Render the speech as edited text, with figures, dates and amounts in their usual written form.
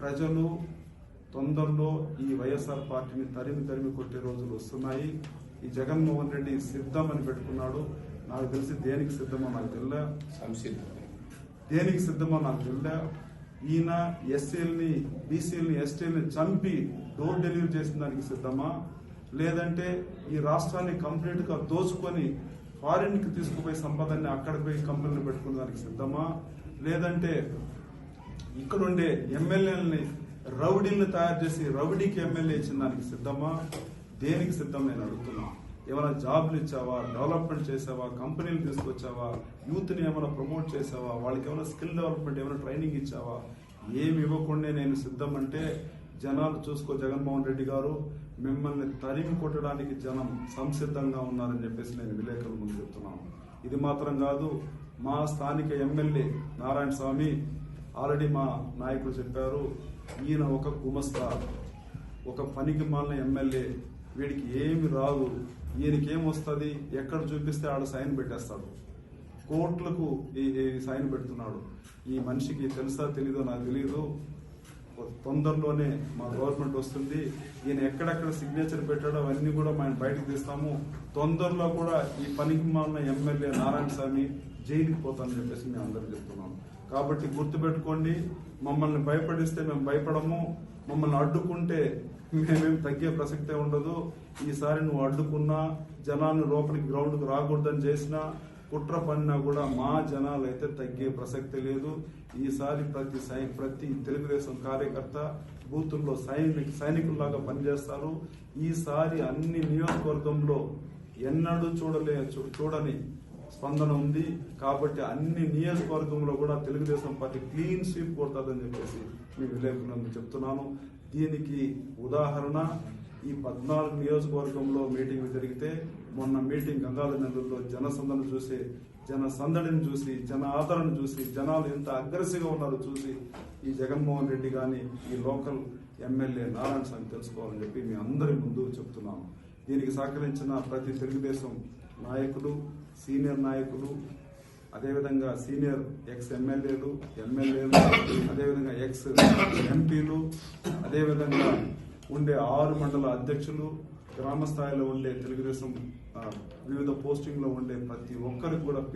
ప్రజలు తొందరలో ఈ వైఎస్ఆర్ పార్టీని తరిమి కొట్టే రోజులు వస్తున్నాయి. ఈ జగన్మోహన్ రెడ్డి సిద్ధం అని పెట్టుకున్నాడు. నాకు తెలిసి దేనికి సిద్ధమో నాకు తెలియదా, దేనికి సిద్ధమో నాకు తెలియదా. ఈయన ఎస్సీలని, బీసీలని, ఎస్టీలని చంపి డోర్ డెలివరీ చేసిన దానికి సిద్ధమా, లేదంటే ఈ రాష్ట్రాన్ని కంప్లీట్ గా దోచుకొని ఫారిన్ కి తీసుకుపోయి సంపదని అక్కడ పోయి కంపెనీలు పెట్టుకునే దానికి సిద్ధమా, లేదంటే ఇక్కడుండే ఎమ్మెల్యేలని రౌడీలను తయారు చేసి రౌడీకి ఎమ్మెల్యే ఇచ్చిన దానికి సిద్ధమా, దేనికి సిద్ధం నేను అడుగుతున్నా. ఏమైనా జాబ్లు ఇచ్చావా, డెవలప్మెంట్ చేసావా, కంపెనీలు తీసుకొచ్చావా, యూత్ని ఏమైనా ప్రమోట్ చేసావా, వాళ్ళకి ఏమైనా స్కిల్ డెవలప్మెంట్ ఏమైనా ట్రైనింగ్ ఇచ్చావా? ఏమి ఇవ్వకుండా నేను సిద్ధం అంటే జనాలు చూసుకో జగన్మోహన్ రెడ్డి గారు, మిమ్మల్ని తరిమి కొట్టడానికి జనం సంసిద్ధంగా ఉన్నారని చెప్పేసి నేను విలేకరుల ముందు చెప్తున్నాను. ఇది మాత్రం కాదు, మా స్థానిక ఎమ్మెల్యే నారాయణ స్వామి ఆల్రెడీ మా నాయకులు చెప్పారు, ఈయన ఒక గుమస్తా, ఒక పనికి మాలిన ఎమ్మెల్యే, వీడికి ఏమి రాదు, ఈయనకి ఏమొస్తుంది, ఎక్కడ చూపిస్తే ఆడ సైన్ పెట్టేస్తాడు, కోట్లకు ఈ సైన్ పెడుతున్నాడు. ఈ మనిషికి తెలుసా తెలీదో నాకు తెలియదు. తొందరలోనే మా గవర్నమెంట్ వస్తుంది, ఈయన ఎక్కడెక్కడ సిగ్నేచర్ పెట్టాడో అవన్నీ కూడా మేము బయటకు తీస్తాము. తొందరలో కూడా ఈ పనికి మాలిన ఎమ్మెల్యే నారాయణ స్వామి జైలుకి పోతానని చెప్పేసి మేము అందరూ చెప్తున్నాము. కాబట్టి గుర్తుపెట్టుకోండి, మమ్మల్ని భయపడిస్తే మేము భయపడము, మమ్మల్ని అడ్డుకుంటే మేమేం తగ్గే ప్రసక్తే ఉండదు. ఈసారి నువ్వు అడ్డుకున్నా, జనాన్ని లోపలికి గ్రౌండ్కి రాకూడదని చేసినా, కుట్ర పడినా కూడా మా జనాలు అయితే తగ్గే ప్రసక్తే లేదు. ఈసారి ప్రతి తెలుగుదేశం కార్యకర్త బూతుల్లో సైనికుల్లాగా పనిచేస్తారు. ఈసారి అన్ని నియోజకవర్గంలో ఎన్నడూ చూడని స్పందన ఉంది. కాబట్టి అన్ని నియోజకవర్గంలో కూడా తెలుగుదేశం పార్టీ క్లీన్ స్వీప్ కొడుతుందని చెప్పేసి మీ విలేకరులకు చెప్తున్నాను. దీనికి ఉదాహరణ ఈ 14 నియోజకవర్గంలో మీటింగ్ జరిగితే, మొన్న మీటింగ్ గంగాధరనగర్లో జనసందడిని చూసి, జన ఆదరణ చూసి, జనాలు ఎంత అగ్రెసివ్ గా ఉన్నారో చూసి ఈ జగన్మోహన్ రెడ్డి గాని, ఈ లోకల్ ఎమ్మెల్యే నారాయణ స్వామి తెలుసుకోవాలని చెప్పి మీ అందరి ముందు చెప్తున్నాను. దీనికి సహకరించిన ప్రతి తెలుగుదేశం నాయకులు, సీనియర్ నాయకులు, అదేవిధంగా సీనియర్ ఎక్స్ ఎమ్మెల్యేలు, అదేవిధంగా ఎక్స్ ఎంపీలు, అదేవిధంగా ఉండే 6 మండల అధ్యక్షులు, గ్రామ స్థాయిలో ఉండే తెలుగుదేశం వివిధ పోస్టింగ్ లో ఉండే ప్రతి ఒక్కరికి కూడా